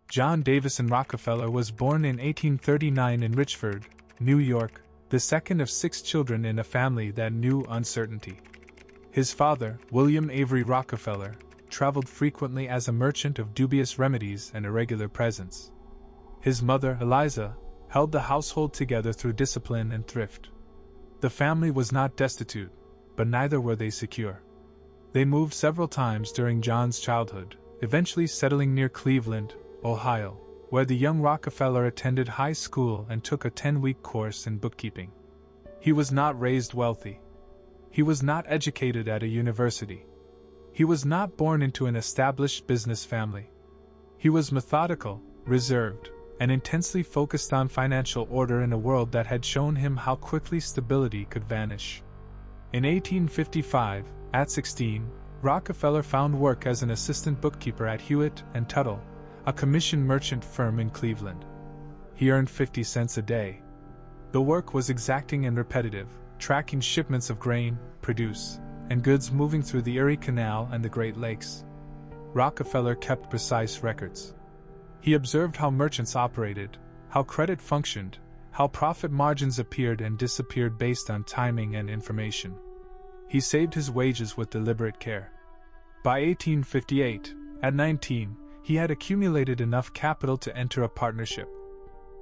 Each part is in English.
John Davison Rockefeller was born in 1839 in Richford, New York, the second of 6 children in a family that knew uncertainty. His father, William Avery Rockefeller, traveled frequently as a merchant of dubious remedies and irregular presence. His mother, Eliza, held the household together through discipline and thrift. The family was not destitute, but neither were they secure. They moved several times during John's childhood, eventually settling near Cleveland, Ohio, where the young Rockefeller attended high school and took a 10-week course in bookkeeping. He was not raised wealthy. He was not educated at a university. He was not born into an established business family. He was methodical, reserved, and intensely focused on financial order in a world that had shown him how quickly stability could vanish. In 1855, at 16, Rockefeller found work as an assistant bookkeeper at Hewitt & Tuttle, a commission merchant firm in Cleveland. He earned 50 cents a day. The work was exacting and repetitive, tracking shipments of grain, produce, and goods moving through the Erie Canal and the Great Lakes. Rockefeller kept precise records. He observed how merchants operated, how credit functioned, how profit margins appeared and disappeared based on timing and information. He saved his wages with deliberate care. By 1858, at 19, he had accumulated enough capital to enter a partnership.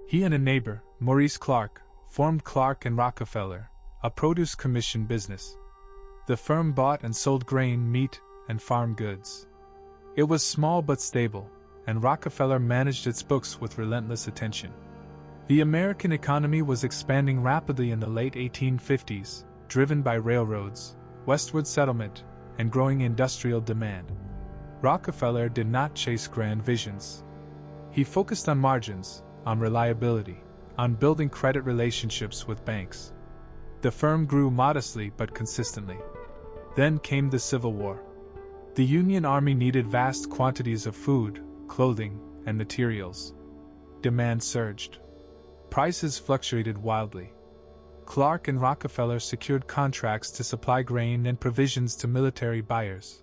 He and a neighbor, Maurice Clark, formed Clark and Rockefeller, a produce commission business. The firm bought and sold grain, meat, and farm goods. It was small but stable, and Rockefeller managed its books with relentless attention. The American economy was expanding rapidly in the late 1850s, driven by railroads, westward settlement, and growing industrial demand. Rockefeller did not chase grand visions. He focused on margins, on reliability, on building credit relationships with banks. The firm grew modestly but consistently. Then came the Civil War. The Union Army needed vast quantities of food, clothing, and materials. Demand surged. Prices fluctuated wildly. Clark and Rockefeller secured contracts to supply grain and provisions to military buyers.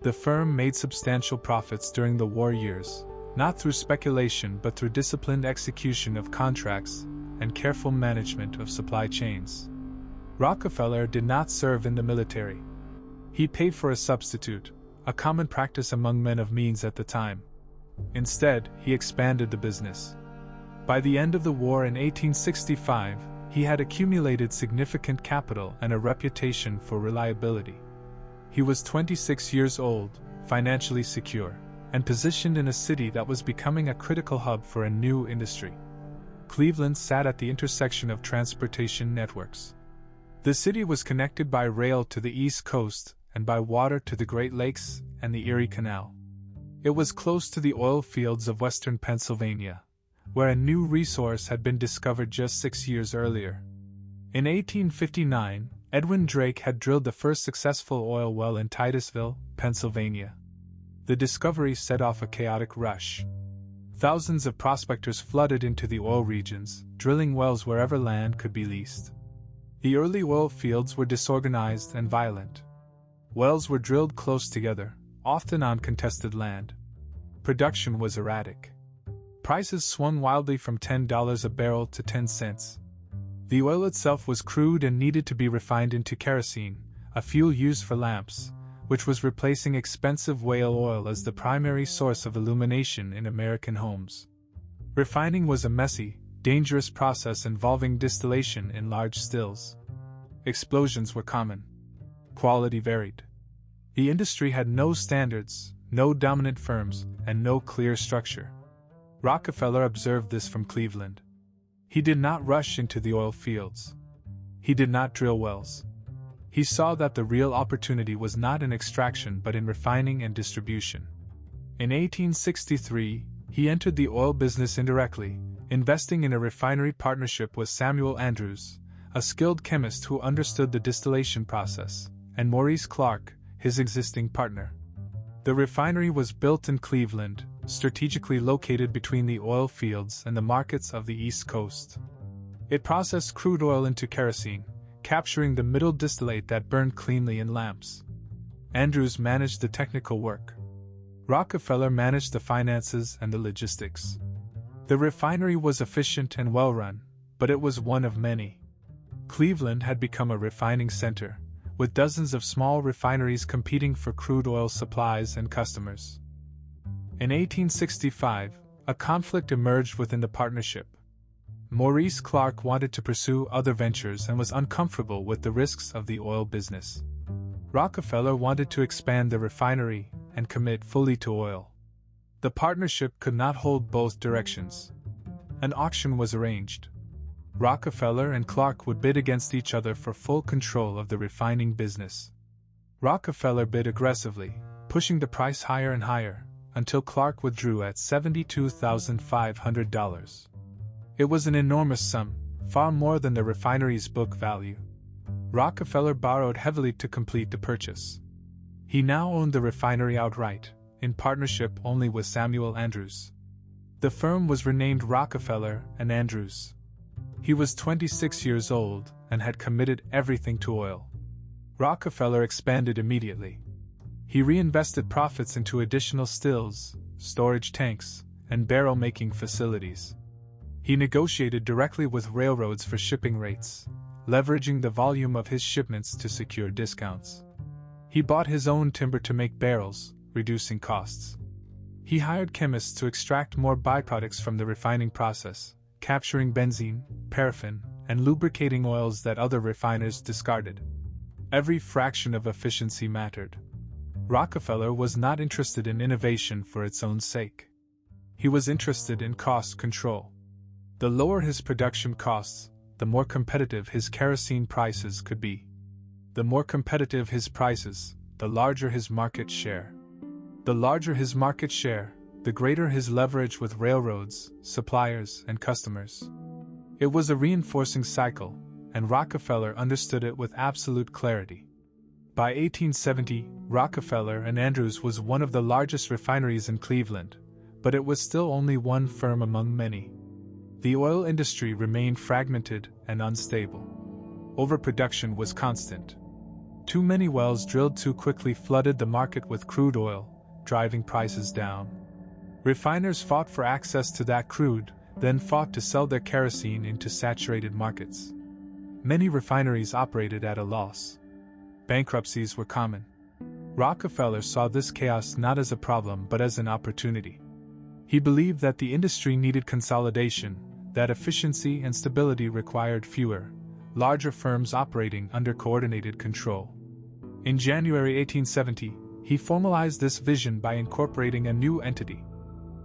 The firm made substantial profits during the war years, not through speculation but through disciplined execution of contracts and careful management of supply chains. Rockefeller did not serve in the military. He paid for a substitute, a common practice among men of means at the time. Instead, he expanded the business. By the end of the war in 1865, he had accumulated significant capital and a reputation for reliability. He was 26 years old, financially secure, and positioned in a city that was becoming a critical hub for a new industry. Cleveland sat at the intersection of transportation networks. The city was connected by rail to the East Coast and by water to the Great Lakes and the Erie Canal. It was close to the oil fields of western Pennsylvania, where a new resource had been discovered just 6 years earlier. In 1859, Edwin Drake had drilled the first successful oil well in Titusville, Pennsylvania. The discovery set off a chaotic rush. Thousands of prospectors flooded into the oil regions, drilling wells wherever land could be leased. The early oil fields were disorganized and violent. Wells were drilled close together, often on contested land. Production was erratic. Prices swung wildly from $10 a barrel to 10 cents. The oil itself was crude and needed to be refined into kerosene, a fuel used for lamps, which was replacing expensive whale oil as the primary source of illumination in American homes. Refining was a messy, dangerous process involving distillation in large stills. Explosions were common. Quality varied. The industry had no standards, no dominant firms, and no clear structure. Rockefeller observed this from Cleveland. He did not rush into the oil fields. He did not drill wells. He saw that the real opportunity was not in extraction but in refining and distribution. In 1863, he entered the oil business indirectly, investing in a refinery partnership with Samuel Andrews, a skilled chemist who understood the distillation process, and Maurice Clark, his existing partner. The refinery was built in Cleveland, strategically located between the oil fields and the markets of the East Coast. It processed crude oil into kerosene, capturing the middle distillate that burned cleanly in lamps. Andrews managed the technical work. Rockefeller managed the finances and the logistics. The refinery was efficient and well-run, but it was one of many. Cleveland had become a refining center, with dozens of small refineries competing for crude oil supplies and customers. In 1865, a conflict emerged within the partnership. Maurice Clark wanted to pursue other ventures and was uncomfortable with the risks of the oil business. Rockefeller wanted to expand the refinery and commit fully to oil. The partnership could not hold both directions. An auction was arranged. Rockefeller and Clark would bid against each other for full control of the refining business. Rockefeller bid aggressively, pushing the price higher and higher, until Clark withdrew at $72,500. It was an enormous sum, far more than the refinery's book value. Rockefeller borrowed heavily to complete the purchase. He now owned the refinery outright, in partnership only with Samuel Andrews. The firm was renamed Rockefeller and Andrews. He was 26 years old and had committed everything to oil. Rockefeller expanded immediately. He reinvested profits into additional stills, storage tanks, and barrel-making facilities. He negotiated directly with railroads for shipping rates, leveraging the volume of his shipments to secure discounts. He bought his own timber to make barrels, reducing costs. He hired chemists to extract more byproducts from the refining process, capturing benzene, paraffin, and lubricating oils that other refiners discarded. Every fraction of efficiency mattered. Rockefeller was not interested in innovation for its own sake. He was interested in cost control. The lower his production costs, the more competitive his kerosene prices could be. The more competitive his prices, the larger his market share. The larger his market share, the greater his leverage with railroads, suppliers, and customers. It was a reinforcing cycle, and Rockefeller understood it with absolute clarity. By 1870, Rockefeller and Andrews was one of the largest refineries in Cleveland, but it was still only one firm among many. The oil industry remained fragmented and unstable. Overproduction was constant. Too many wells drilled too quickly flooded the market with crude oil, driving prices down. Refiners fought for access to that crude, then fought to sell their kerosene into saturated markets. Many refineries operated at a loss. Bankruptcies were common. Rockefeller saw this chaos not as a problem but as an opportunity. He believed that the industry needed consolidation, that efficiency and stability required fewer, larger firms operating under coordinated control. In January 1870, he formalized this vision by incorporating a new entity.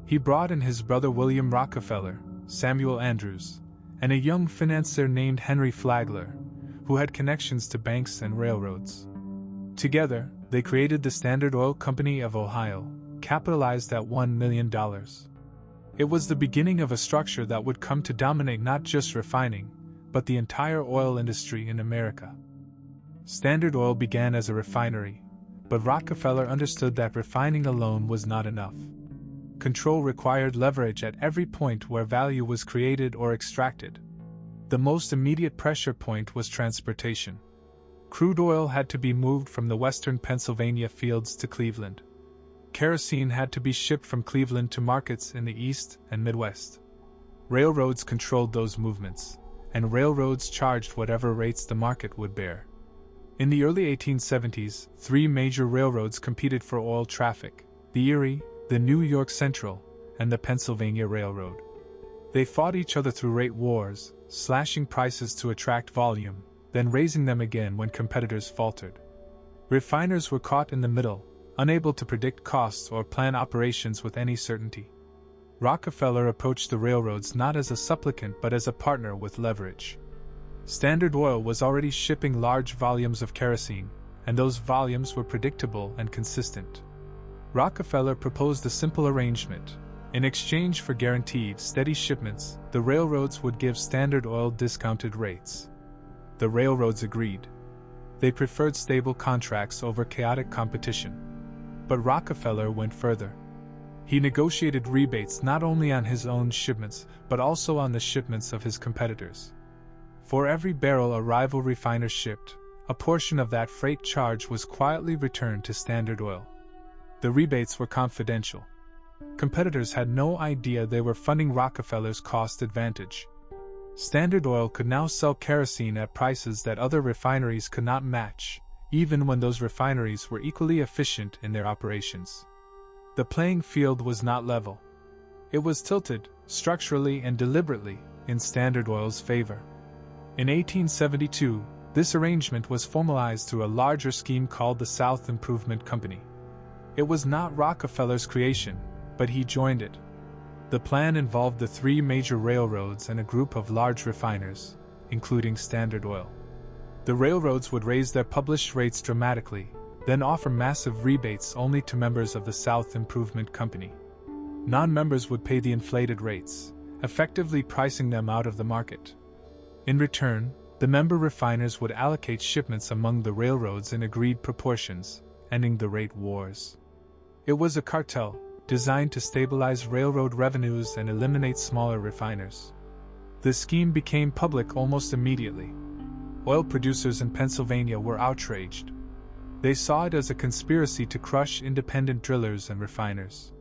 He brought in his brother William Rockefeller, Samuel Andrews, and a young financier named Henry Flagler, who had connections to banks and railroads. Together, they created the Standard Oil Company of Ohio, capitalized at $1 million. It was the beginning of a structure that would come to dominate not just refining, but the entire oil industry in America. Standard Oil began as a refinery, but Rockefeller understood that refining alone was not enough. Control required leverage at every point where value was created or extracted. The most immediate pressure point was transportation. Crude oil had to be moved from the western Pennsylvania fields to Cleveland. Kerosene had to be shipped from Cleveland to markets in the East and Midwest. Railroads controlled those movements, and railroads charged whatever rates the market would bear. In the early 1870s, three major railroads competed for oil traffic: the Erie, the New York Central, and the Pennsylvania Railroad. They fought each other through rate wars, slashing prices to attract volume, then raising them again when competitors faltered. Refiners were caught in the middle, unable to predict costs or plan operations with any certainty. Rockefeller approached the railroads not as a supplicant but as a partner with leverage. Standard Oil was already shipping large volumes of kerosene, and those volumes were predictable and consistent. Rockefeller proposed a simple arrangement. In exchange for guaranteed, steady shipments, the railroads would give Standard Oil discounted rates. The railroads agreed. They preferred stable contracts over chaotic competition. But Rockefeller went further. He negotiated rebates not only on his own shipments, but also on the shipments of his competitors. For every barrel a rival refiner shipped, a portion of that freight charge was quietly returned to Standard Oil. The rebates were confidential. Competitors had no idea they were funding Rockefeller's cost advantage. Standard Oil could now sell kerosene at prices that other refineries could not match, even when those refineries were equally efficient in their operations. The playing field was not level. It was tilted, structurally and deliberately, in Standard Oil's favor. In 1872, this arrangement was formalized through a larger scheme called the South Improvement Company. It was not Rockefeller's creation, but he joined it. The plan involved the three major railroads and a group of large refiners, including Standard Oil. The railroads would raise their published rates dramatically, then offer massive rebates only to members of the South Improvement Company. Non-members would pay the inflated rates, effectively pricing them out of the market. In return, the member refiners would allocate shipments among the railroads in agreed proportions, ending the rate wars. It was a cartel, designed to stabilize railroad revenues and eliminate smaller refiners. The scheme became public almost immediately. Oil producers in Pennsylvania were outraged. They saw it as a conspiracy to crush independent drillers and refiners.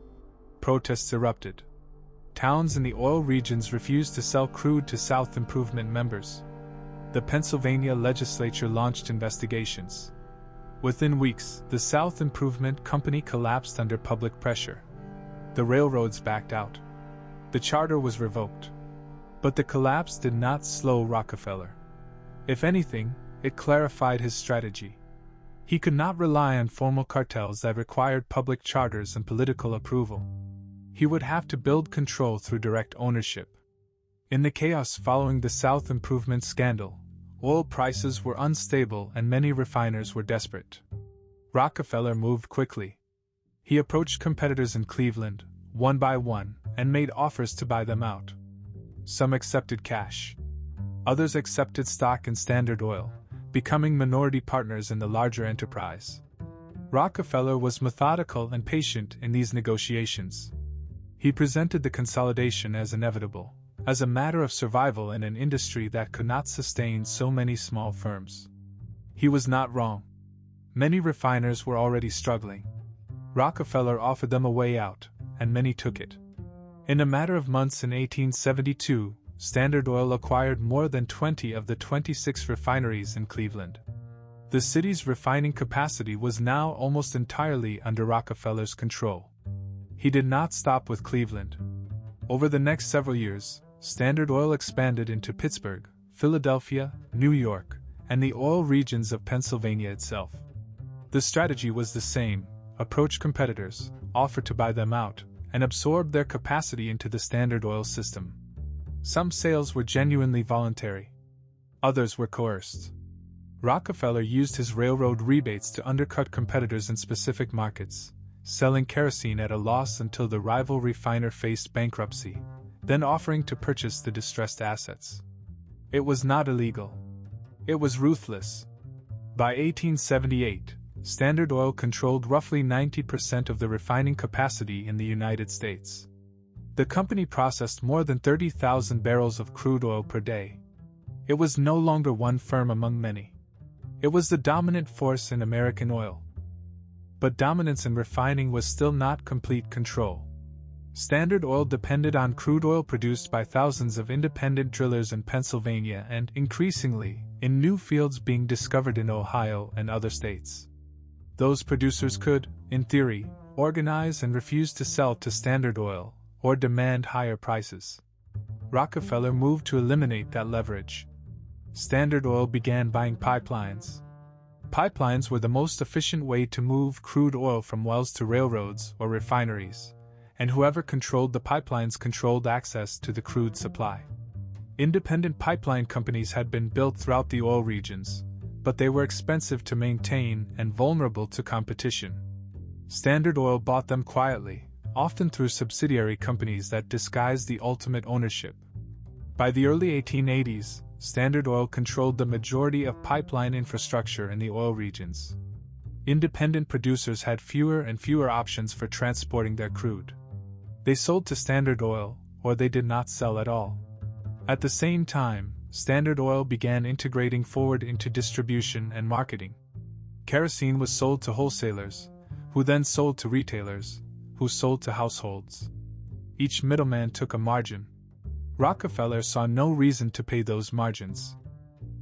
Protests erupted. Towns in the oil regions refused to sell crude to South Improvement members. The Pennsylvania legislature launched investigations. Within weeks, the South Improvement Company collapsed under public pressure. The railroads backed out. The charter was revoked. But the collapse did not slow Rockefeller. If anything, it clarified his strategy. He could not rely on formal cartels that required public charters and political approval. He would have to build control through direct ownership. In the chaos following the South Improvement scandal, oil prices were unstable and many refiners were desperate. Rockefeller moved quickly. He approached competitors in Cleveland, one by one, and made offers to buy them out. Some accepted cash. Others accepted stock in Standard Oil, becoming minority partners in the larger enterprise. Rockefeller was methodical and patient in these negotiations. He presented the consolidation as inevitable, as a matter of survival in an industry that could not sustain so many small firms. He was not wrong. Many refiners were already struggling. Rockefeller offered them a way out, and many took it. In a matter of months in 1872, Standard Oil acquired more than 20 of the 26 refineries in Cleveland. The city's refining capacity was now almost entirely under Rockefeller's control. He did not stop with Cleveland. Over the next several years, Standard Oil expanded into Pittsburgh, Philadelphia, New York, and the oil regions of Pennsylvania itself. The strategy was the same: approach competitors, offer to buy them out, and absorb their capacity into the Standard Oil system. Some sales were genuinely voluntary. Others were coerced. Rockefeller used his railroad rebates to undercut competitors in specific markets, selling kerosene at a loss until the rival refiner faced bankruptcy, then offering to purchase the distressed assets. It was not illegal. It was ruthless. By 1878, Standard Oil controlled roughly 90% of the refining capacity in the United States. The company processed more than 30,000 barrels of crude oil per day. It was no longer one firm among many. It was the dominant force in American oil. But dominance in refining was still not complete control. Standard Oil depended on crude oil produced by thousands of independent drillers in Pennsylvania and, increasingly, in new fields being discovered in Ohio and other states. Those producers could, in theory, organize and refuse to sell to Standard Oil, or demand higher prices. Rockefeller moved to eliminate that leverage. Standard Oil began buying pipelines. Pipelines were the most efficient way to move crude oil from wells to railroads or refineries, and whoever controlled the pipelines controlled access to the crude supply. Independent pipeline companies had been built throughout the oil regions, but they were expensive to maintain and vulnerable to competition. Standard Oil bought them quietly, often through subsidiary companies that disguised the ultimate ownership. By the early 1880s, Standard Oil controlled the majority of pipeline infrastructure in the oil regions. Independent producers had fewer and fewer options for transporting their crude. They sold to Standard Oil, or they did not sell at all. At the same time, Standard Oil began integrating forward into distribution and marketing. Kerosene was sold to wholesalers, who then sold to retailers, who sold to households. Each middleman took a margin. Rockefeller saw no reason to pay those margins.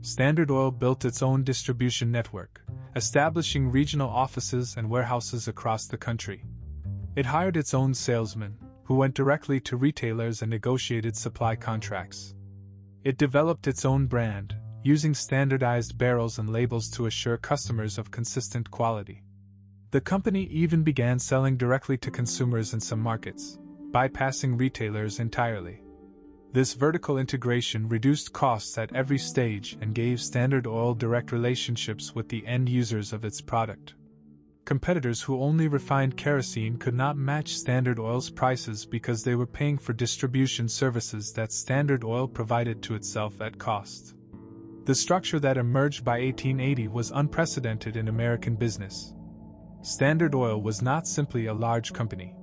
Standard Oil built its own distribution network, establishing regional offices and warehouses across the country. It hired its own salesmen, who went directly to retailers and negotiated supply contracts. It developed its own brand, using standardized barrels and labels to assure customers of consistent quality. The company even began selling directly to consumers in some markets, bypassing retailers entirely. This vertical integration reduced costs at every stage and gave Standard Oil direct relationships with the end users of its product. Competitors who only refined kerosene could not match Standard Oil's prices because they were paying for distribution services that Standard Oil provided to itself at cost. The structure that emerged by 1880 was unprecedented in American business. Standard Oil was not simply a large company.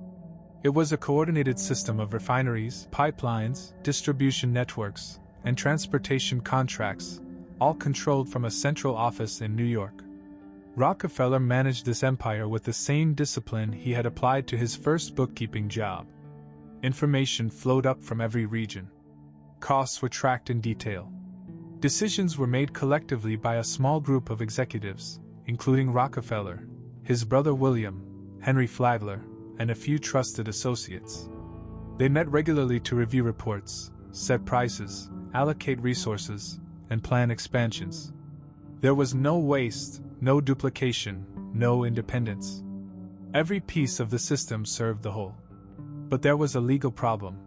It was a coordinated system of refineries, pipelines, distribution networks, and transportation contracts, all controlled from a central office in New York. Rockefeller managed this empire with the same discipline he had applied to his first bookkeeping job. Information flowed up from every region. Costs were tracked in detail. Decisions were made collectively by a small group of executives, including Rockefeller, his brother William, Henry Flagler, and a few trusted associates. They met regularly to review reports, set prices, allocate resources, and plan expansions. There was no waste, no duplication, no independence. Every piece of the system served the whole. But there was a legal problem.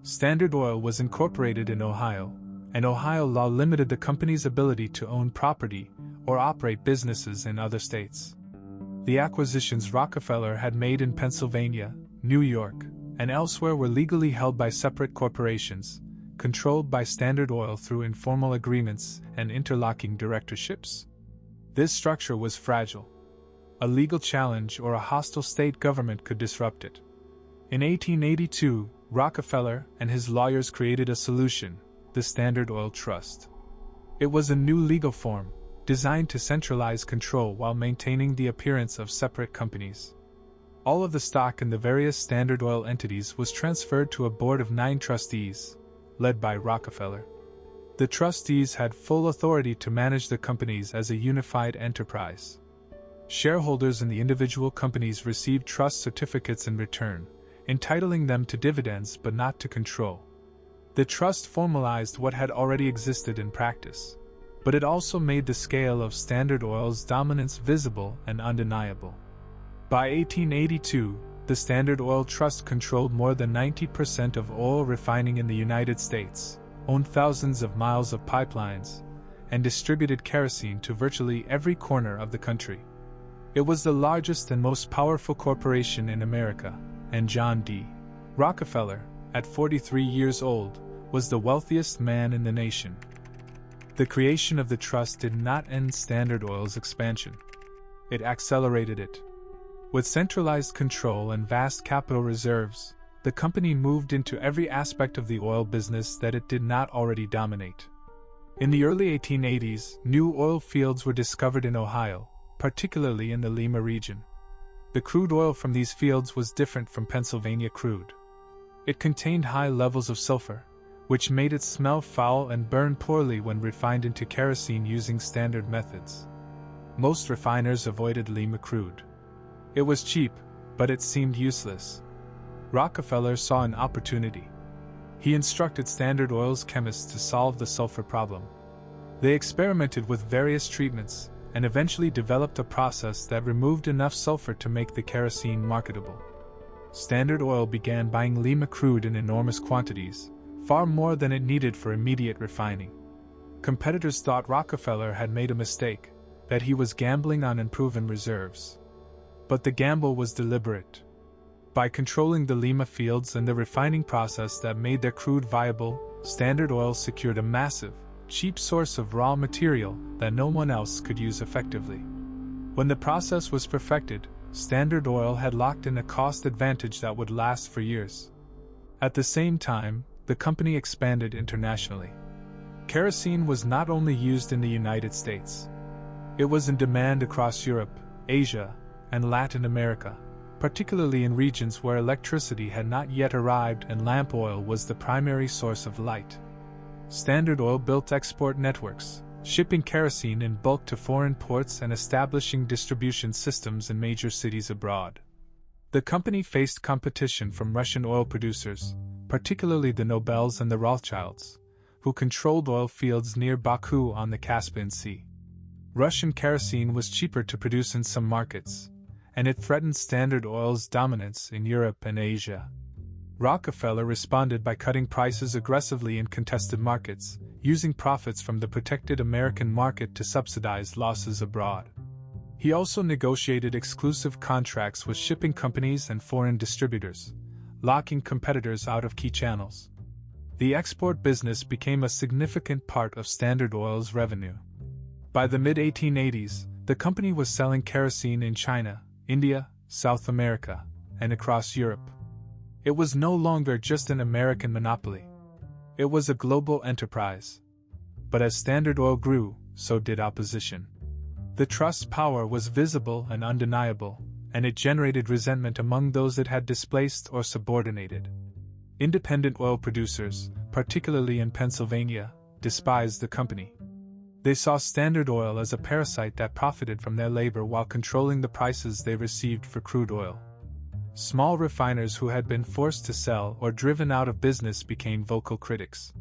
Standard Oil was incorporated in Ohio, and Ohio law limited the company's ability to own property or operate businesses in other states. The acquisitions Rockefeller had made in Pennsylvania, New York, and elsewhere were legally held by separate corporations, controlled by Standard Oil through informal agreements and interlocking directorships. This structure was fragile. A legal challenge or a hostile state government could disrupt it. In 1882, Rockefeller and his lawyers created a solution, the Standard Oil Trust. It was a new legal form, designed to centralize control while maintaining the appearance of separate companies. All of the stock in the various Standard Oil entities was transferred to a board of 9 trustees, led by Rockefeller. The trustees had full authority to manage the companies as a unified enterprise. Shareholders in the individual companies received trust certificates in return, entitling them to dividends but not to control. The trust formalized what had already existed in practice, but it also made the scale of Standard Oil's dominance visible and undeniable. By 1882, the Standard Oil Trust controlled more than 90% of oil refining in the United States, owned thousands of miles of pipelines, and distributed kerosene to virtually every corner of the country. It was the largest and most powerful corporation in America, and John D. Rockefeller, at 43 years old, was the wealthiest man in the nation. The creation of the trust did not end Standard Oil's expansion. It accelerated it. With centralized control and vast capital reserves, the company moved into every aspect of the oil business that it did not already dominate. In the early 1880s, new oil fields were discovered in Ohio, particularly in the Lima region. The crude oil from these fields was different from Pennsylvania crude. It contained high levels of sulfur, which made it smell foul and burn poorly when refined into kerosene using standard methods. Most refiners avoided Lima crude. It was cheap, but it seemed useless. Rockefeller saw an opportunity. He instructed Standard Oil's chemists to solve the sulfur problem. They experimented with various treatments and eventually developed a process that removed enough sulfur to make the kerosene marketable. Standard Oil began buying Lima crude in enormous quantities, far more than it needed for immediate refining. Competitors thought Rockefeller had made a mistake, that he was gambling on unproven reserves. But the gamble was deliberate. By controlling the Lima fields and the refining process that made their crude viable, Standard Oil secured a massive, cheap source of raw material that no one else could use effectively. When the process was perfected, Standard Oil had locked in a cost advantage that would last for years. At the same time, the company expanded internationally. Kerosene was not only used in the United States. It was in demand across Europe, Asia, and Latin America, particularly in regions where electricity had not yet arrived and lamp oil was the primary source of light. Standard Oil built export networks, shipping kerosene in bulk to foreign ports and establishing distribution systems in major cities abroad. The company faced competition from Russian oil producers, particularly the Nobels and the Rothschilds, who controlled oil fields near Baku on the Caspian Sea. Russian kerosene was cheaper to produce in some markets, and it threatened Standard Oil's dominance in Europe and Asia. Rockefeller responded by cutting prices aggressively in contested markets, using profits from the protected American market to subsidize losses abroad. He also negotiated exclusive contracts with shipping companies and foreign distributors, locking competitors out of key channels. The export business became a significant part of Standard Oil's revenue. By the mid-1880s, the company was selling kerosene in China, India, South America, and across Europe. It was no longer just an American monopoly. It was a global enterprise. But as Standard Oil grew, so did opposition. The trust's power was visible and undeniable, and it generated resentment among those it had displaced or subordinated. Independent oil producers, particularly in Pennsylvania, despised the company. They saw Standard Oil as a parasite that profited from their labor while controlling the prices they received for crude oil. Small refiners who had been forced to sell or driven out of business became vocal critics.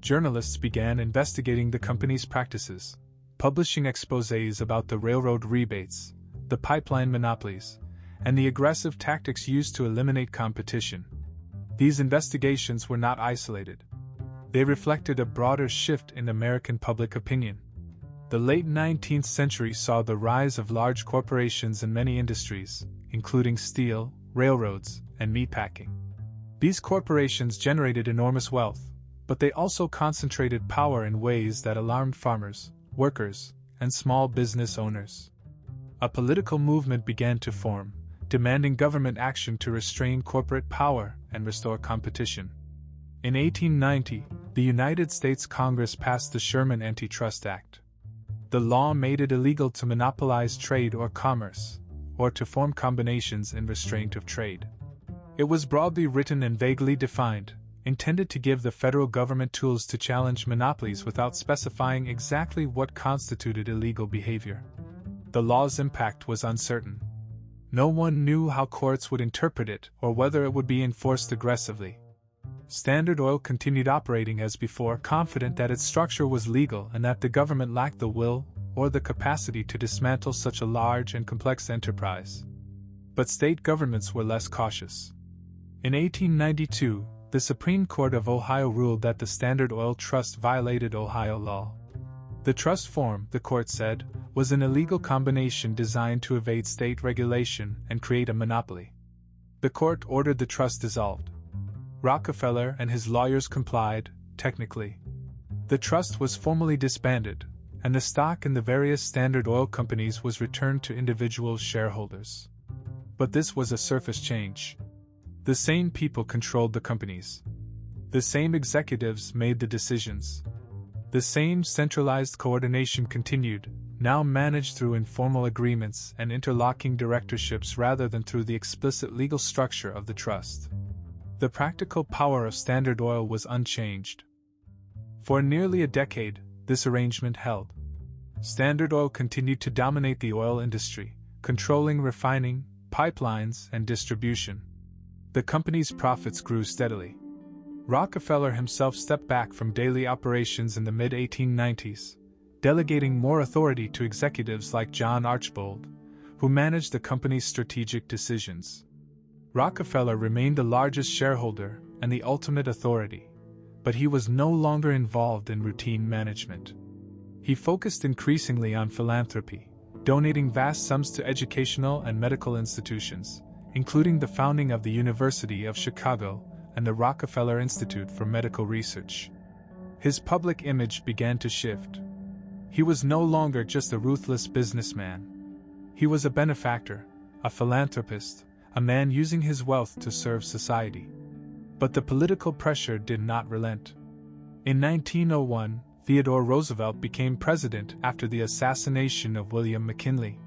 Journalists began investigating the company's practices, publishing exposés about the railroad rebates, the pipeline monopolies, and the aggressive tactics used to eliminate competition. These investigations were not isolated. They reflected a broader shift in American public opinion. The late 19th century saw the rise of large corporations in many industries, including steel, railroads, and meatpacking. These corporations generated enormous wealth, but they also concentrated power in ways that alarmed farmers, workers, and small business owners. A political movement began to form, demanding government action to restrain corporate power and restore competition. In 1890, the United States Congress passed the Sherman Antitrust Act. The law made it illegal to monopolize trade or commerce, or to form combinations in restraint of trade. It was broadly written and vaguely defined, intended to give the federal government tools to challenge monopolies without specifying exactly what constituted illegal behavior. The law's impact was uncertain. No one knew how courts would interpret it or whether it would be enforced aggressively. Standard Oil continued operating as before, confident that its structure was legal and that the government lacked the will or the capacity to dismantle such a large and complex enterprise. But state governments were less cautious. In 1892, the Supreme Court of Ohio ruled that the Standard Oil Trust violated Ohio law. The trust form, the court said, was an illegal combination designed to evade state regulation and create a monopoly. The court ordered the trust dissolved. Rockefeller and his lawyers complied, technically. The trust was formally disbanded, and the stock in the various Standard Oil companies was returned to individual shareholders. But this was a surface change. The same people controlled the companies. The same executives made the decisions. The same centralized coordination continued, now managed through informal agreements and interlocking directorships rather than through the explicit legal structure of the trust. The practical power of Standard Oil was unchanged. For nearly a decade, this arrangement held. Standard Oil continued to dominate the oil industry, controlling refining, pipelines, and distribution. The company's profits grew steadily. Rockefeller himself stepped back from daily operations in the mid-1890s, delegating more authority to executives like John Archbold, who managed the company's strategic decisions. Rockefeller remained the largest shareholder and the ultimate authority, but he was no longer involved in routine management. He focused increasingly on philanthropy, donating vast sums to educational and medical institutions, including the founding of the University of Chicago and the Rockefeller Institute for Medical Research. His public image began to shift. He was no longer just a ruthless businessman. He was a benefactor, a philanthropist, a man using his wealth to serve society. But the political pressure did not relent. In 1901, Theodore Roosevelt became president after the assassination of William McKinley.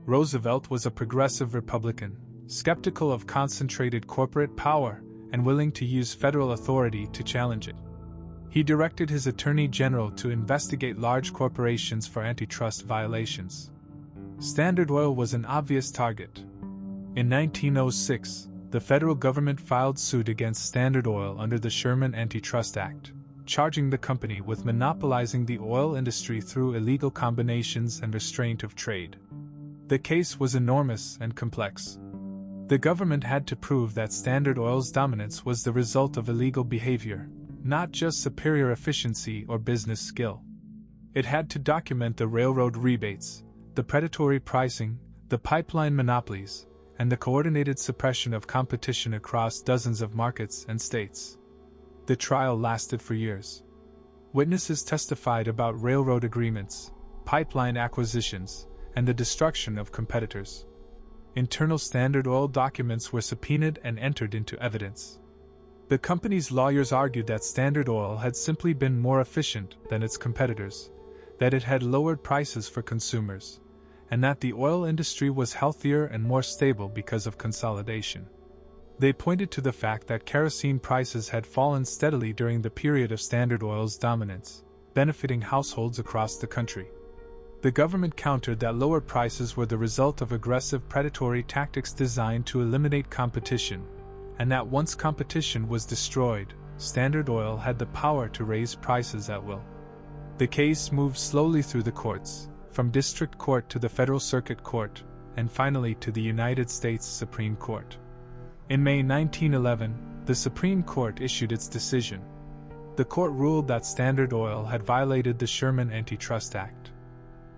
Roosevelt was a progressive Republican, skeptical of concentrated corporate power and willing to use federal authority to challenge it. He directed his Attorney General to investigate large corporations for antitrust violations. Standard Oil was an obvious target. In 1906, the federal government filed suit against Standard Oil under the Sherman Antitrust Act, charging the company with monopolizing the oil industry through illegal combinations and restraint of trade. The case was enormous and complex. The government had to prove that Standard Oil's dominance was the result of illegal behavior, not just superior efficiency or business skill. It had to document the railroad rebates, the predatory pricing, the pipeline monopolies, and the coordinated suppression of competition across dozens of markets and states. The trial lasted for years. Witnesses testified about railroad agreements, pipeline acquisitions, and the destruction of competitors. Internal Standard Oil documents were subpoenaed and entered into evidence. The company's lawyers argued that Standard Oil had simply been more efficient than its competitors, that it had lowered prices for consumers, and that the oil industry was healthier and more stable because of consolidation. They pointed to the fact that kerosene prices had fallen steadily during the period of Standard Oil's dominance, benefiting households across the country. The government countered that lower prices were the result of aggressive predatory tactics designed to eliminate competition, and that once competition was destroyed, Standard Oil had the power to raise prices at will. The case moved slowly through the courts, from district court to the Federal Circuit Court, and finally to the United States Supreme Court. In May 1911, the Supreme Court issued its decision. The court ruled that Standard Oil had violated the Sherman Antitrust Act.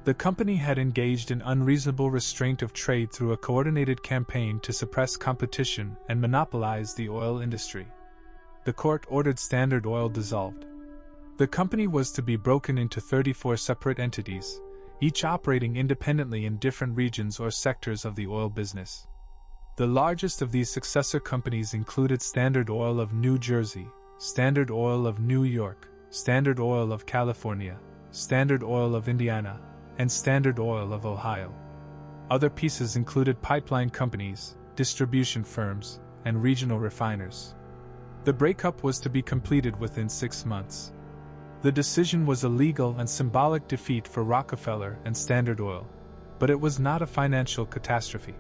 The company had engaged in unreasonable restraint of trade through a coordinated campaign to suppress competition and monopolize the oil industry. The court ordered Standard Oil dissolved. The company was to be broken into 34 separate entities, each operating independently in different regions or sectors of the oil business. The largest of these successor companies included Standard Oil of New Jersey, Standard Oil of New York, Standard Oil of California, Standard Oil of Indiana, and Standard Oil of Ohio. Other pieces included pipeline companies, distribution firms, and regional refiners. The breakup was to be completed within 6 months. The decision was a legal and symbolic defeat for Rockefeller and Standard Oil, but it was not a financial catastrophe.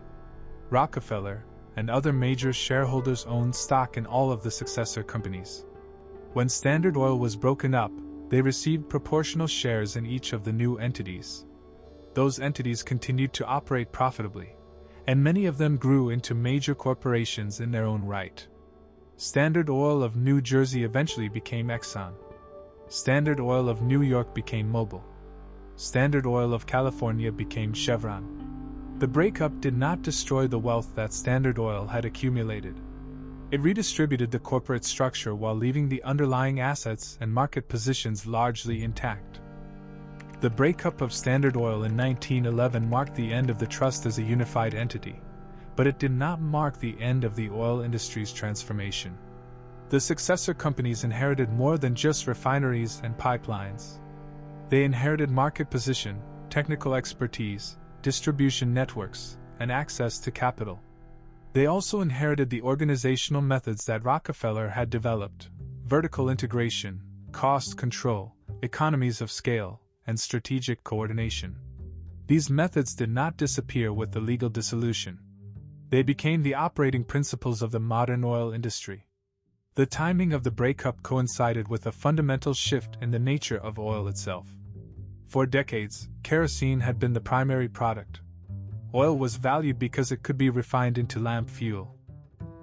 Rockefeller and other major shareholders owned stock in all of the successor companies. When Standard Oil was broken up, they received proportional shares in each of the new entities. Those entities continued to operate profitably, and many of them grew into major corporations in their own right. Standard Oil of New Jersey eventually became Exxon. Standard Oil of New York became Mobil. Standard Oil of California became Chevron. The breakup did not destroy the wealth that Standard Oil had accumulated. It redistributed the corporate structure while leaving the underlying assets and market positions largely intact. The breakup of Standard Oil in 1911 marked the end of the trust as a unified entity, but it did not mark the end of the oil industry's transformation. The successor companies inherited more than just refineries and pipelines. They inherited market position, technical expertise, distribution networks, and access to capital. They also inherited the organizational methods that Rockefeller had developed: vertical integration, cost control, economies of scale, and strategic coordination. These methods did not disappear with the legal dissolution. They became the operating principles of the modern oil industry. The timing of the breakup coincided with a fundamental shift in the nature of oil itself. For decades, kerosene had been the primary product. Oil was valued because it could be refined into lamp fuel.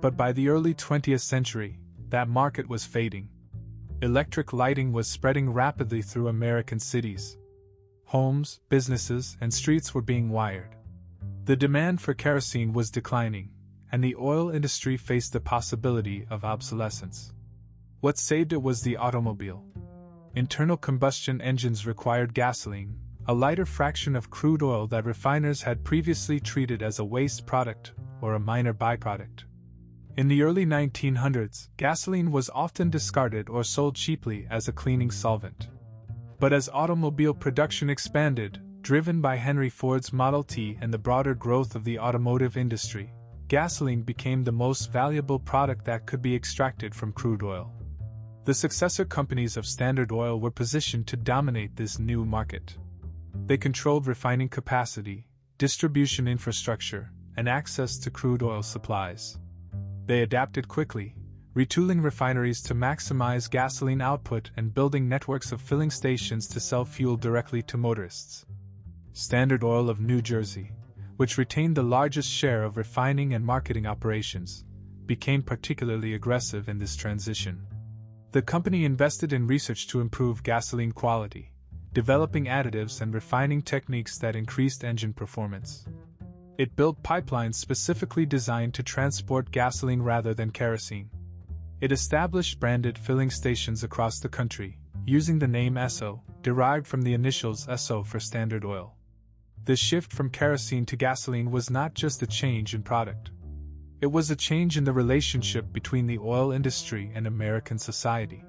But by the early 20th century, that market was fading. Electric lighting was spreading rapidly through American cities. Homes, businesses, and streets were being wired. The demand for kerosene was declining, and the oil industry faced the possibility of obsolescence. What saved it was the automobile. Internal combustion engines required gasoline, a lighter fraction of crude oil that refiners had previously treated as a waste product or a minor byproduct. In the early 1900s, gasoline was often discarded or sold cheaply as a cleaning solvent. But as automobile production expanded, Driven by Henry Ford's Model T and the broader growth of the automotive industry, gasoline became the most valuable product that could be extracted from crude oil. The successor companies of Standard Oil were positioned to dominate this new market. They controlled refining capacity, distribution infrastructure, and access to crude oil supplies. They adapted quickly, retooling refineries to maximize gasoline output and building networks of filling stations to sell fuel directly to motorists. Standard Oil of New Jersey, which retained the largest share of refining and marketing operations, became particularly aggressive in this transition. The company invested in research to improve gasoline quality, developing additives and refining techniques that increased engine performance. It built pipelines specifically designed to transport gasoline rather than kerosene. It established branded filling stations across the country, using the name Esso, derived from the initials SO for Standard Oil. The shift from kerosene to gasoline was not just a change in product. It was a change in the relationship between the oil industry and American society.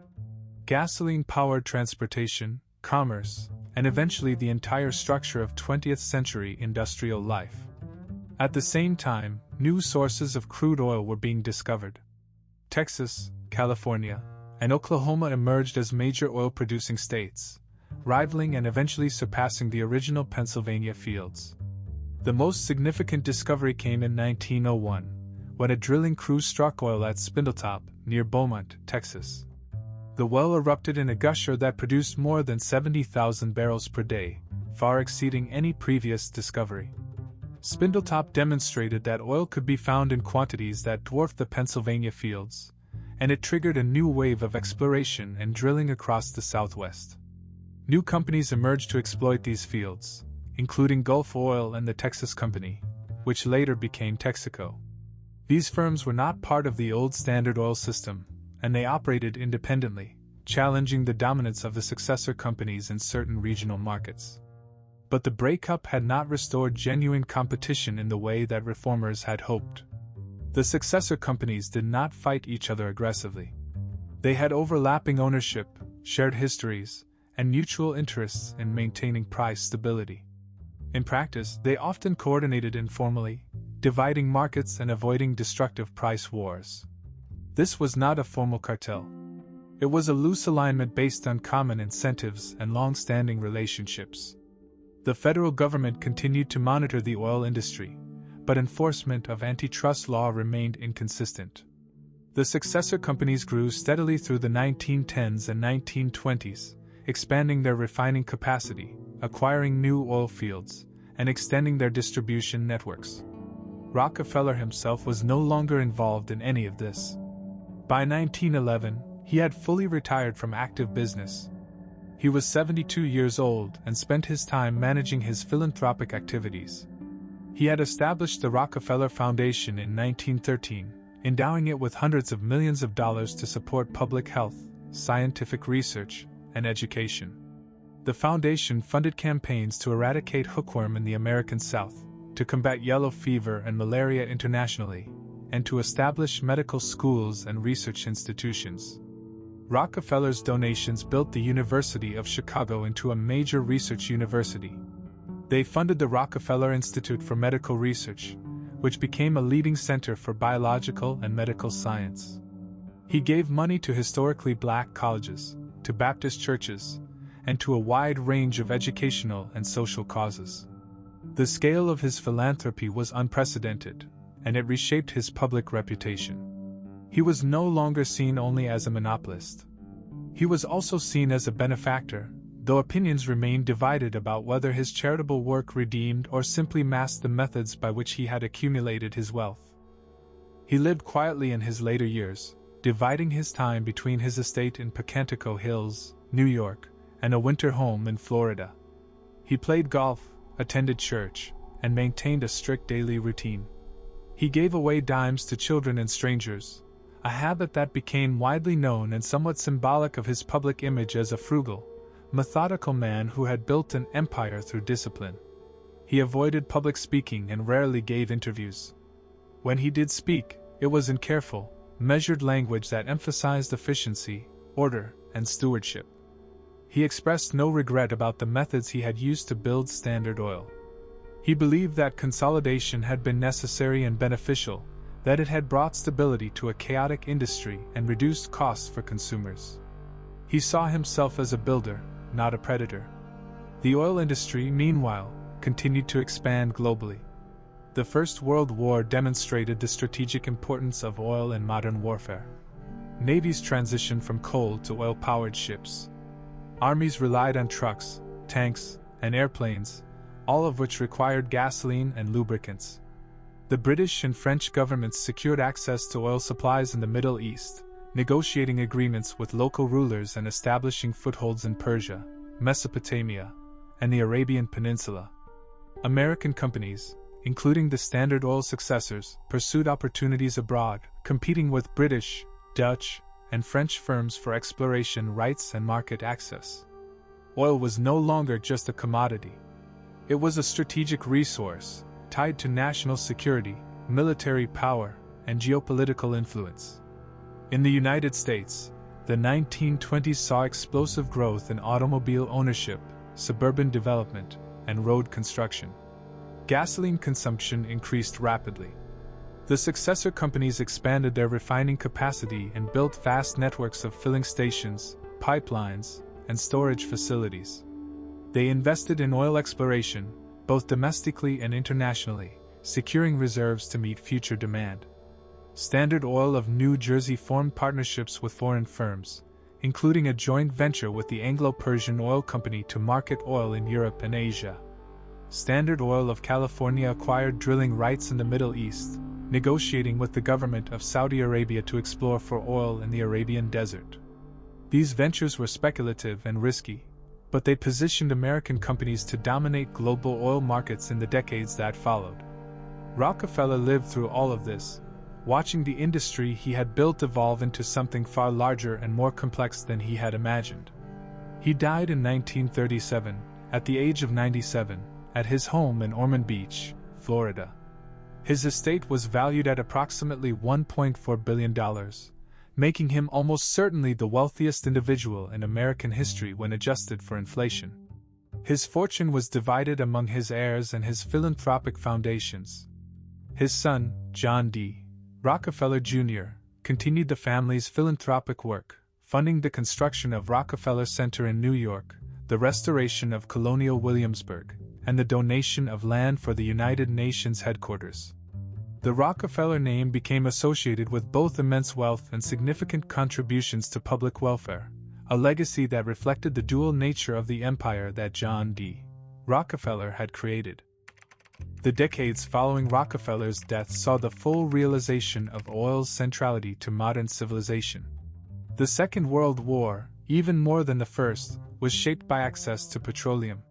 Gasoline powered transportation, commerce, and eventually the entire structure of 20th century industrial life. At the same time, new sources of crude oil were being discovered. Texas, California, and Oklahoma emerged as major oil-producing states, rivaling and eventually surpassing the original Pennsylvania fields. The most significant discovery came in 1901, when a drilling crew struck oil at Spindletop, near Beaumont, Texas. The well erupted in a gusher that produced more than 70,000 barrels per day, far exceeding any previous discovery. Spindletop demonstrated that oil could be found in quantities that dwarfed the Pennsylvania fields, and it triggered a new wave of exploration and drilling across the Southwest. New companies emerged to exploit these fields, including Gulf Oil and the Texas Company, which later became Texaco. These firms were not part of the old Standard Oil system, and they operated independently, challenging the dominance of the successor companies in certain regional markets. But the breakup had not restored genuine competition in the way that reformers had hoped. The successor companies did not fight each other aggressively. They had overlapping ownership, shared histories, and mutual interests in maintaining price stability. In practice, they often coordinated informally, dividing markets and avoiding destructive price wars. This was not a formal cartel. It was a loose alignment based on common incentives and long-standing relationships. The federal government continued to monitor the oil industry, but enforcement of antitrust law remained inconsistent. The successor companies grew steadily through the 1910s and 1920s, expanding their refining capacity, acquiring new oil fields, and extending their distribution networks. Rockefeller himself was no longer involved in any of this. By 1911, he had fully retired from active business. He was 72 years old and spent his time managing his philanthropic activities. He had established the Rockefeller Foundation in 1913, endowing it with hundreds of millions of dollars to support public health, scientific research, and education. The foundation funded campaigns to eradicate hookworm in the American South, to combat yellow fever and malaria internationally, and to establish medical schools and research institutions. Rockefeller's donations built the University of Chicago into a major research university. They funded the Rockefeller Institute for Medical Research, which became a leading center for biological and medical science. He gave money to historically black colleges, to Baptist churches, and to a wide range of educational and social causes. The scale of his philanthropy was unprecedented, and it reshaped his public reputation. He was no longer seen only as a monopolist. He was also seen as a benefactor, though opinions remained divided about whether his charitable work redeemed or simply masked the methods by which he had accumulated his wealth. He lived quietly in his later years, dividing his time between his estate in Pocantico Hills, New York, and a winter home in Florida. He played golf, attended church, and maintained a strict daily routine. He gave away dimes to children and strangers, a habit that became widely known and somewhat symbolic of his public image as a frugal, methodical man who had built an empire through discipline. He avoided public speaking and rarely gave interviews. When he did speak, it was in careful, measured language that emphasized efficiency, order, and stewardship. He expressed no regret about the methods he had used to build Standard Oil. He believed that consolidation had been necessary and beneficial, that it had brought stability to a chaotic industry and reduced costs for consumers. He saw himself as a builder, not a predator. The oil industry, meanwhile, continued to expand globally. The First World War demonstrated the strategic importance of oil in modern warfare. Navies transitioned from coal to oil-powered ships. Armies relied on trucks, tanks, and airplanes, all of which required gasoline and lubricants. The British and French governments secured access to oil supplies in the Middle East, negotiating agreements with local rulers and establishing footholds in Persia, Mesopotamia, and the Arabian Peninsula. American companies, including the Standard Oil successors, pursued opportunities abroad, competing with British, Dutch, and French firms for exploration rights and market access. Oil was no longer just a commodity. It was a strategic resource, tied to national security, military power, and geopolitical influence. In the United States, the 1920s saw explosive growth in automobile ownership, suburban development, and road construction. Gasoline consumption increased rapidly. The successor companies expanded their refining capacity and built vast networks of filling stations, pipelines, and storage facilities. They invested in oil exploration, both domestically and internationally, securing reserves to meet future demand. Standard Oil of New Jersey formed partnerships with foreign firms, including a joint venture with the Anglo-Persian Oil Company to market oil in Europe and Asia. Standard Oil of California acquired drilling rights in the Middle East, negotiating with the government of Saudi Arabia to explore for oil in the Arabian Desert. These ventures were speculative and risky, but they positioned American companies to dominate global oil markets in the decades that followed. Rockefeller lived through all of this, watching the industry he had built evolve into something far larger and more complex than he had imagined. He died in 1937, at the age of 97, at his home in Ormond Beach, Florida. His estate was valued at approximately $1.4 billion, making him almost certainly the wealthiest individual in American history when adjusted for inflation. His fortune was divided among his heirs and his philanthropic foundations. His son, John D. Rockefeller Jr., continued the family's philanthropic work, funding the construction of Rockefeller Center in New York, the restoration of Colonial Williamsburg, and the donation of land for the United Nations headquarters. The Rockefeller name became associated with both immense wealth and significant contributions to public welfare, a legacy that reflected the dual nature of the empire that John D. Rockefeller had created. The decades following Rockefeller's death saw the full realization of oil's centrality to modern civilization. The Second World War, even more than the First, was shaped by access to petroleum.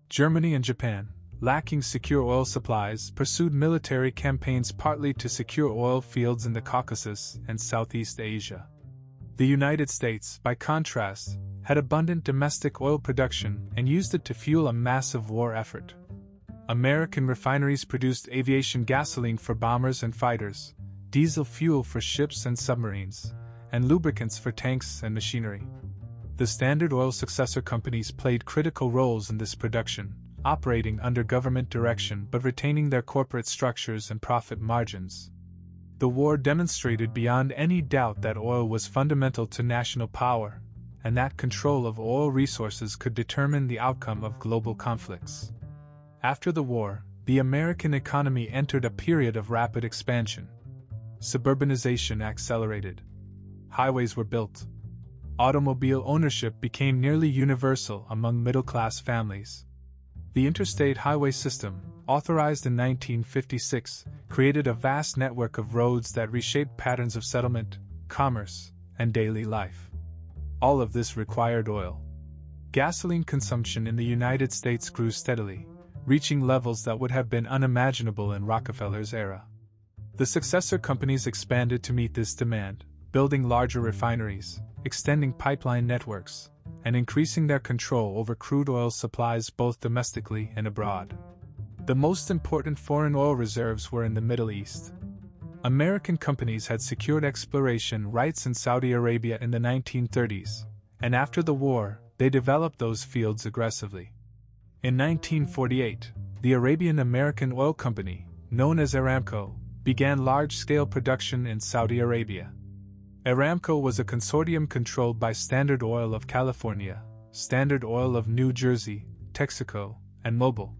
Germany and Japan, lacking secure oil supplies, pursued military campaigns partly to secure oil fields in the Caucasus and Southeast Asia. The United States, by contrast, had abundant domestic oil production and used it to fuel a massive war effort. American refineries produced aviation gasoline for bombers and fighters, diesel fuel for ships and submarines, and lubricants for tanks and machinery. The Standard Oil successor companies played critical roles in this production, operating under government direction but retaining their corporate structures and profit margins. The war demonstrated beyond any doubt that oil was fundamental to national power, and that control of oil resources could determine the outcome of global conflicts. After the war, the American economy entered a period of rapid expansion. Suburbanization accelerated. Highways were built. Automobile ownership became nearly universal among middle-class families. The interstate highway system, authorized in 1956, created a vast network of roads that reshaped patterns of settlement, commerce, and daily life. All of this required oil. Gasoline consumption in the United States grew steadily, reaching levels that would have been unimaginable in Rockefeller's era. The successor companies expanded to meet this demand, building larger refineries, extending pipeline networks, and increasing their control over crude oil supplies both domestically and abroad. The most important foreign oil reserves were in the Middle East. American companies had secured exploration rights in Saudi Arabia in the 1930s, and after the war, they developed those fields aggressively. In 1948, the Arabian American Oil Company, known as Aramco, began large-scale production in Saudi Arabia. Aramco was a consortium controlled by Standard Oil of California, Standard Oil of New Jersey, Texaco, and Mobil.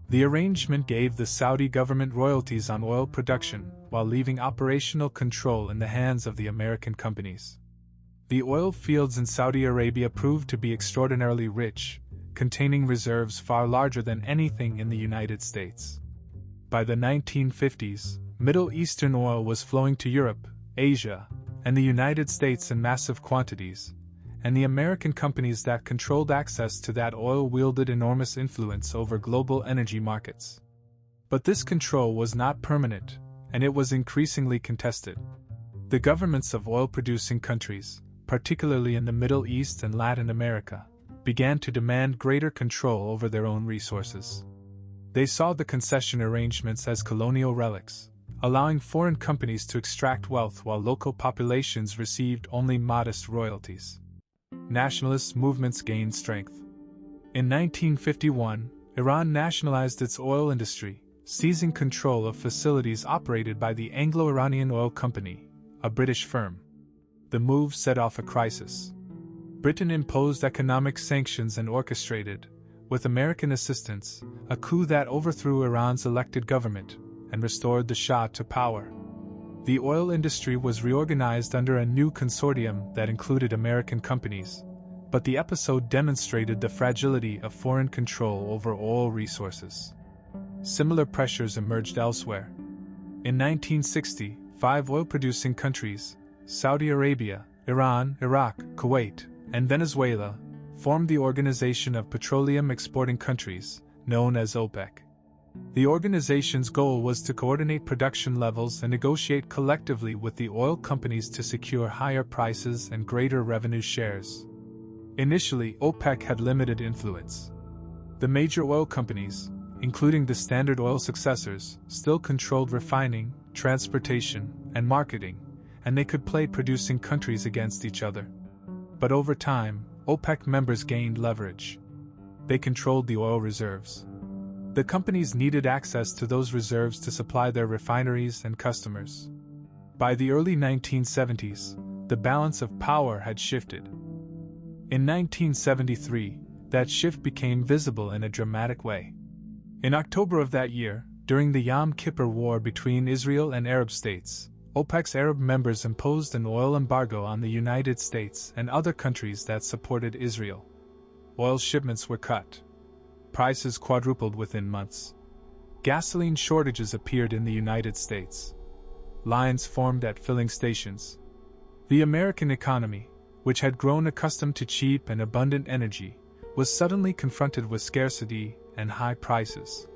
The arrangement gave the Saudi government royalties on oil production while leaving operational control in the hands of the American companies. The oil fields in Saudi Arabia proved to be extraordinarily rich, containing reserves far larger than anything in the United States. By the 1950s, Middle Eastern oil was flowing to Europe, Asia, and the United States in massive quantities, and the American companies that controlled access to that oil wielded enormous influence over global energy markets. But this control was not permanent, and it was increasingly contested. The governments of oil-producing countries, particularly in the Middle East and Latin America, began to demand greater control over their own resources. They saw the concession arrangements as colonial relics, allowing foreign companies to extract wealth while local populations received only modest royalties. Nationalist movements gained strength. In 1951, Iran nationalized its oil industry, seizing control of facilities operated by the Anglo-Iranian Oil Company, a British firm. The move set off a crisis. Britain imposed economic sanctions and orchestrated, with American assistance, a coup that overthrew Iran's elected government and restored the Shah to power. The oil industry was reorganized under a new consortium that included American companies, but the episode demonstrated the fragility of foreign control over oil resources. Similar pressures emerged elsewhere. In 1960, 5 oil-producing countries, Saudi Arabia, Iran, Iraq, Kuwait, and Venezuela, formed the Organization of Petroleum Exporting Countries, known as OPEC. The organization's goal was to coordinate production levels and negotiate collectively with the oil companies to secure higher prices and greater revenue shares. Initially, OPEC had limited influence. The major oil companies, including the Standard Oil successors, still controlled refining, transportation, and marketing, and they could play producing countries against each other. But over time, OPEC members gained leverage. They controlled the oil reserves. The companies needed access to those reserves to supply their refineries and customers. By the early 1970s, the balance of power had shifted. In 1973, that shift became visible in a dramatic way. In October of that year, during the Yom Kippur War between Israel and Arab states, OPEC's Arab members imposed an oil embargo on the United States and other countries that supported Israel. Oil shipments were cut. Prices quadrupled within months. Gasoline shortages appeared in the United States. Lines formed at filling stations. The American economy, which had grown accustomed to cheap and abundant energy, was suddenly confronted with scarcity and high prices.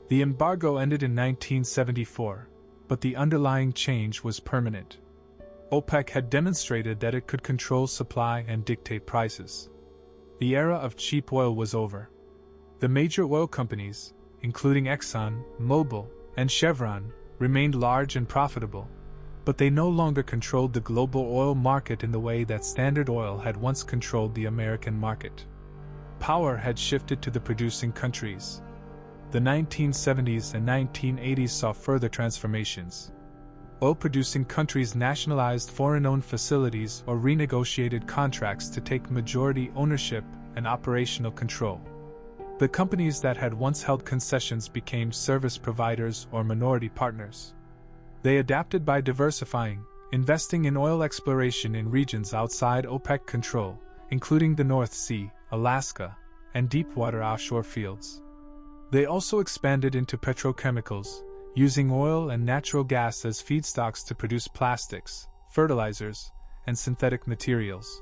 The embargo ended in 1974, but the underlying change was permanent. OPEC had demonstrated that it could control supply and dictate prices. The era of cheap oil was over. The major oil companies, including Exxon, Mobil, and Chevron, remained large and profitable, but they no longer controlled the global oil market in the way that Standard Oil had once controlled the American market. Power had shifted to the producing countries. The 1970s and 1980s saw further transformations. Oil-producing countries nationalized foreign-owned facilities or renegotiated contracts to take majority ownership and operational control. The companies that had once held concessions became service providers or minority partners. They adapted by diversifying, investing in oil exploration in regions outside OPEC control, including the North Sea, Alaska, and deepwater offshore fields. They also expanded into petrochemicals, using oil and natural gas as feedstocks to produce plastics, fertilizers, and synthetic materials.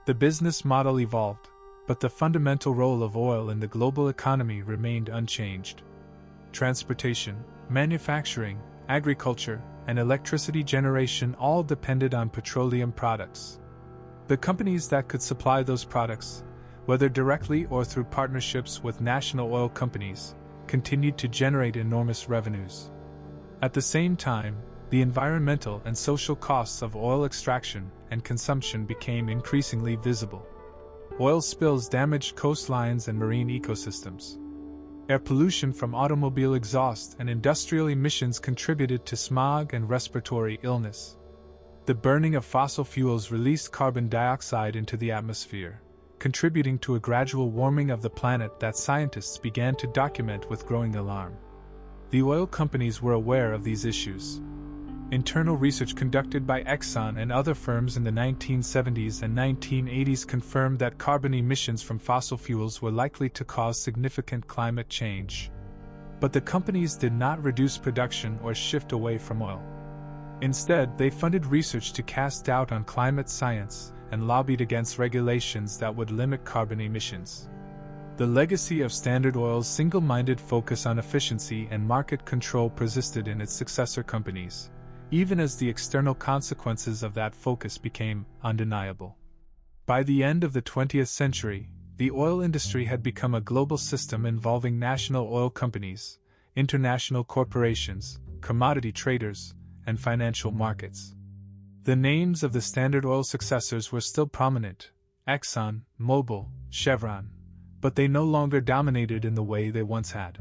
The business model evolved, but the fundamental role of oil in the global economy remained unchanged. Transportation, manufacturing, agriculture, and electricity generation all depended on petroleum products. The companies that could supply those products, whether directly or through partnerships with national oil companies, continued to generate enormous revenues. At the same time, the environmental and social costs of oil extraction and consumption became increasingly visible. Oil spills damaged coastlines and marine ecosystems. Air pollution from automobile exhaust and industrial emissions contributed to smog and respiratory illness. The burning of fossil fuels released carbon dioxide into the atmosphere, contributing to a gradual warming of the planet that scientists began to document with growing alarm. The oil companies were aware of these issues. Internal research conducted by Exxon and other firms in the 1970s and 1980s confirmed that carbon emissions from fossil fuels were likely to cause significant climate change. But the companies did not reduce production or shift away from oil. Instead, they funded research to cast doubt on climate science and lobbied against regulations that would limit carbon emissions. The legacy of Standard Oil's single-minded focus on efficiency and market control persisted in its successor companies, even as the external consequences of that focus became undeniable. By the end of the 20th century, the oil industry had become a global system involving national oil companies, international corporations, commodity traders, and financial markets. The names of the Standard Oil successors were still prominent: Exxon, Mobil, Chevron, but they no longer dominated in the way they once had.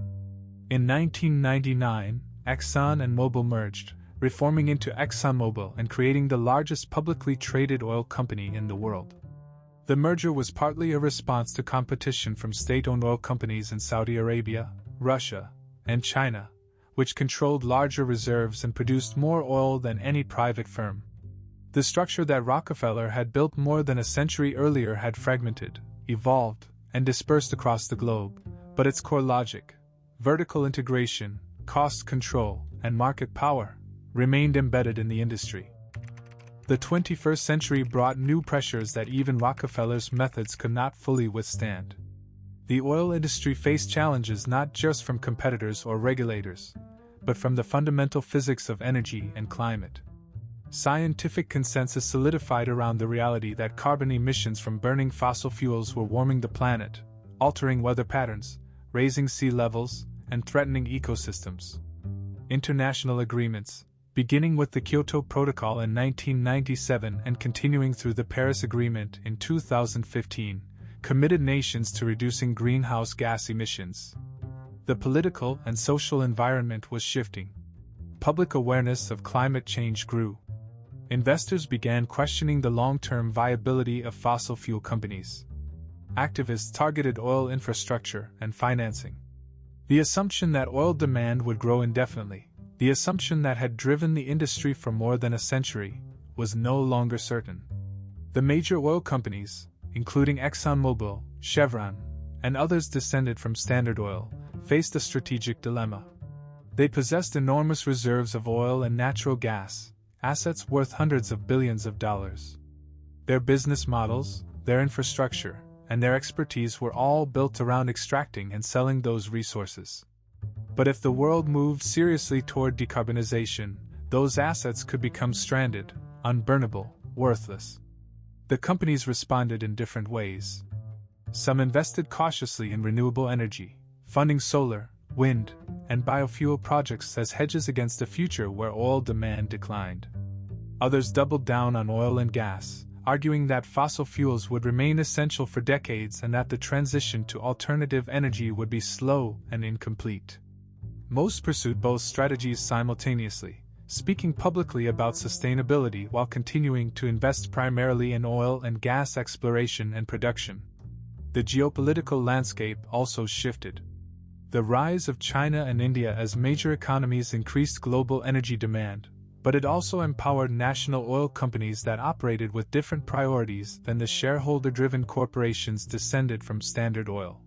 In 1999, Exxon and Mobil merged, reforming into ExxonMobil and creating the largest publicly traded oil company in the world. The merger was partly a response to competition from state-owned oil companies in Saudi Arabia, Russia, and China, which controlled larger reserves and produced more oil than any private firm. The structure that Rockefeller had built more than a century earlier had fragmented, evolved, and dispersed across the globe, but its core logic, vertical integration, cost control, and market power, remained embedded in the industry. The 21st century brought new pressures that even Rockefeller's methods could not fully withstand. The oil industry faced challenges not just from competitors or regulators, but from the fundamental physics of energy and climate. Scientific consensus solidified around the reality that carbon emissions from burning fossil fuels were warming the planet, altering weather patterns, raising sea levels, and threatening ecosystems. International agreements, beginning with the Kyoto Protocol in 1997 and continuing through the Paris Agreement in 2015, committed nations to reducing greenhouse gas emissions. The political and social environment was shifting. Public awareness of climate change grew. Investors began questioning the long-term viability of fossil fuel companies. Activists targeted oil infrastructure and financing. The assumption that oil demand would grow indefinitely, the assumption that had driven the industry for more than a century, was no longer certain. The major oil companies, including ExxonMobil, Chevron, and others descended from Standard Oil, faced a strategic dilemma. They possessed enormous reserves of oil and natural gas, assets worth hundreds of billions of dollars. Their business models, their infrastructure, and their expertise were all built around extracting and selling those resources. But if the world moved seriously toward decarbonization, those assets could become stranded, unburnable, worthless. The companies responded in different ways. Some invested cautiously in renewable energy, funding solar, wind, and biofuel projects as hedges against a future where oil demand declined. Others doubled down on oil and gas, arguing that fossil fuels would remain essential for decades and that the transition to alternative energy would be slow and incomplete. Most pursued both strategies simultaneously, speaking publicly about sustainability while continuing to invest primarily in oil and gas exploration and production. The geopolitical landscape also shifted. The rise of China and India as major economies increased global energy demand, but it also empowered national oil companies that operated with different priorities than the shareholder-driven corporations descended from Standard Oil.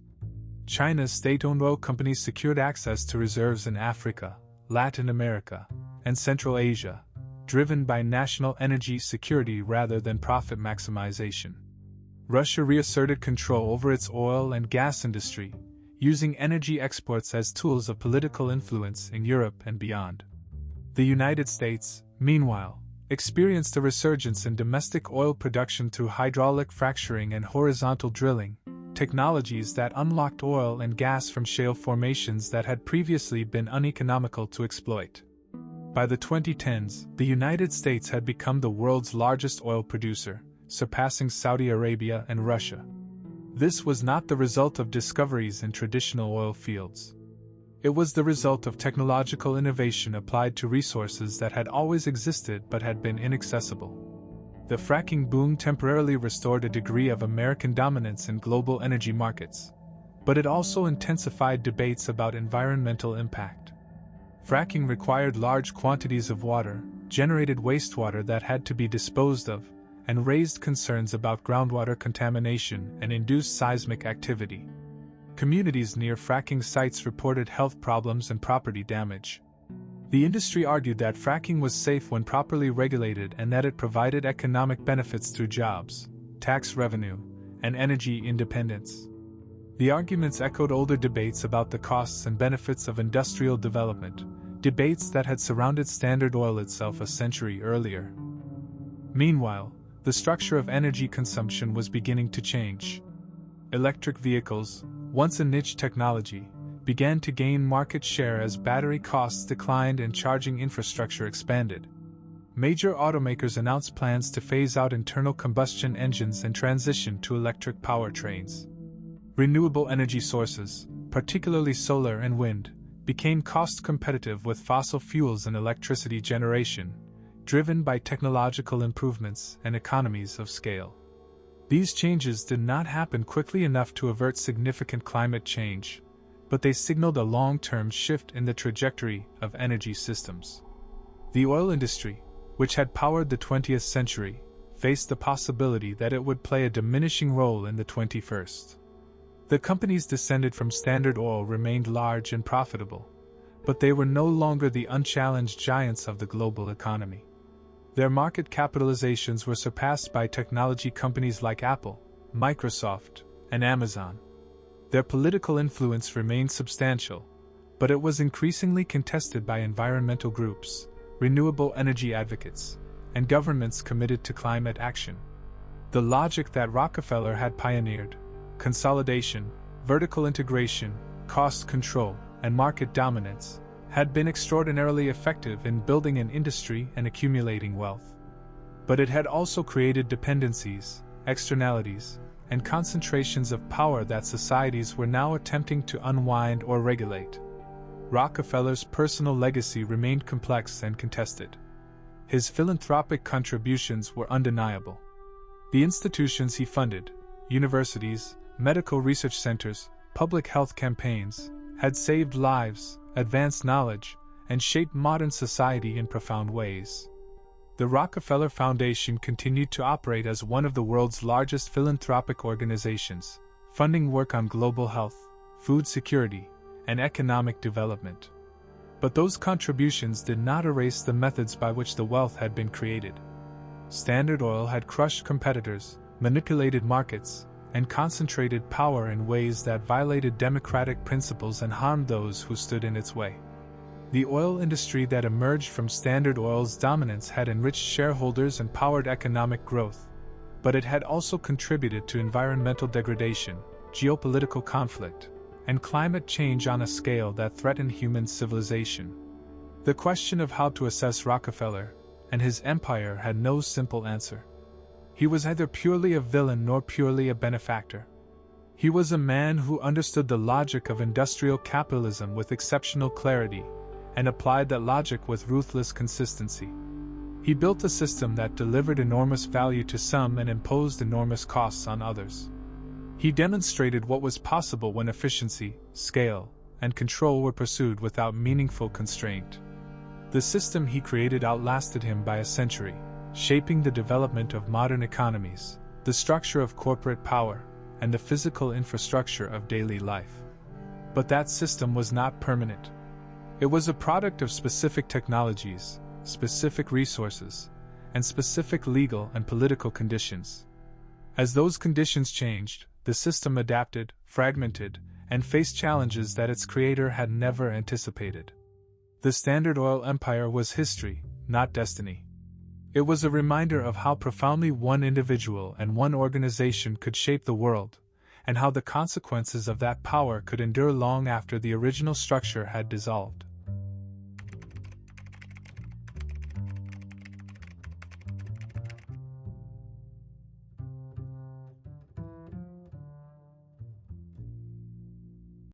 China's state-owned oil companies secured access to reserves in Africa, Latin America, and Central Asia, driven by national energy security rather than profit maximization. Russia reasserted control over its oil and gas industry, using energy exports as tools of political influence in Europe and beyond. The United States, meanwhile, experienced a resurgence in domestic oil production through hydraulic fracturing and horizontal drilling, technologies that unlocked oil and gas from shale formations that had previously been uneconomical to exploit. By the 2010s, the United States had become the world's largest oil producer, surpassing Saudi Arabia and Russia. This was not the result of discoveries in traditional oil fields. It was the result of technological innovation applied to resources that had always existed but had been inaccessible. The fracking boom temporarily restored a degree of American dominance in global energy markets, but it also intensified debates about environmental impact. Fracking required large quantities of water, generated wastewater that had to be disposed of, and raised concerns about groundwater contamination and induced seismic activity. Communities near fracking sites reported health problems and property damage. The industry argued that fracking was safe when properly regulated and that it provided economic benefits through jobs, tax revenue, and energy independence. The arguments echoed older debates about the costs and benefits of industrial development, debates that had surrounded Standard Oil itself a century earlier. Meanwhile, the structure of energy consumption was beginning to change. Electric vehicles, once a niche technology, began to gain market share as battery costs declined and charging infrastructure expanded. Major automakers announced plans to phase out internal combustion engines and transition to electric powertrains. Renewable energy sources, particularly solar and wind, became cost competitive with fossil fuels in electricity generation, driven by technological improvements and economies of scale. These changes did not happen quickly enough to avert significant climate change, but they signaled a long-term shift in the trajectory of energy systems. The oil industry, which had powered the 20th century, faced the possibility that it would play a diminishing role in the 21st. The companies descended from Standard Oil remained large and profitable, but they were no longer the unchallenged giants of the global economy. Their market capitalizations were surpassed by technology companies like Apple, Microsoft, and Amazon. Their political influence remained substantial, but it was increasingly contested by environmental groups, renewable energy advocates, and governments committed to climate action. The logic that Rockefeller had pioneered, consolidation, vertical integration, cost control, and market dominance, had been extraordinarily effective in building an industry and accumulating wealth. But it had also created dependencies, externalities, and concentrations of power that societies were now attempting to unwind or regulate. Rockefeller's personal legacy remained complex and contested. His philanthropic contributions were undeniable. The institutions he funded, universities, medical research centers, public health campaigns, had saved lives, advanced knowledge, and shaped modern society in profound ways. The Rockefeller Foundation continued to operate as one of the world's largest philanthropic organizations, funding work on global health, food security, and economic development. But those contributions did not erase the methods by which the wealth had been created. Standard Oil had crushed competitors, manipulated markets, and concentrated power in ways that violated democratic principles and harmed those who stood in its way. The oil industry that emerged from Standard Oil's dominance had enriched shareholders and powered economic growth, but it had also contributed to environmental degradation, geopolitical conflict, and climate change on a scale that threatened human civilization. The question of how to assess Rockefeller and his empire had no simple answer. He was neither purely a villain nor purely a benefactor. He was a man who understood the logic of industrial capitalism with exceptional clarity, and applied that logic with ruthless consistency. He built a system that delivered enormous value to some and imposed enormous costs on others. He demonstrated what was possible when efficiency, scale, and control were pursued without meaningful constraint. The system he created outlasted him by a century, shaping the development of modern economies, the structure of corporate power, and the physical infrastructure of daily life. But that system was not permanent. It was a product of specific technologies, specific resources, and specific legal and political conditions. As those conditions changed, the system adapted, fragmented, and faced challenges that its creator had never anticipated. The Standard Oil empire was history, not destiny. It was a reminder of how profoundly one individual and one organization could shape the world, and how the consequences of that power could endure long after the original structure had dissolved.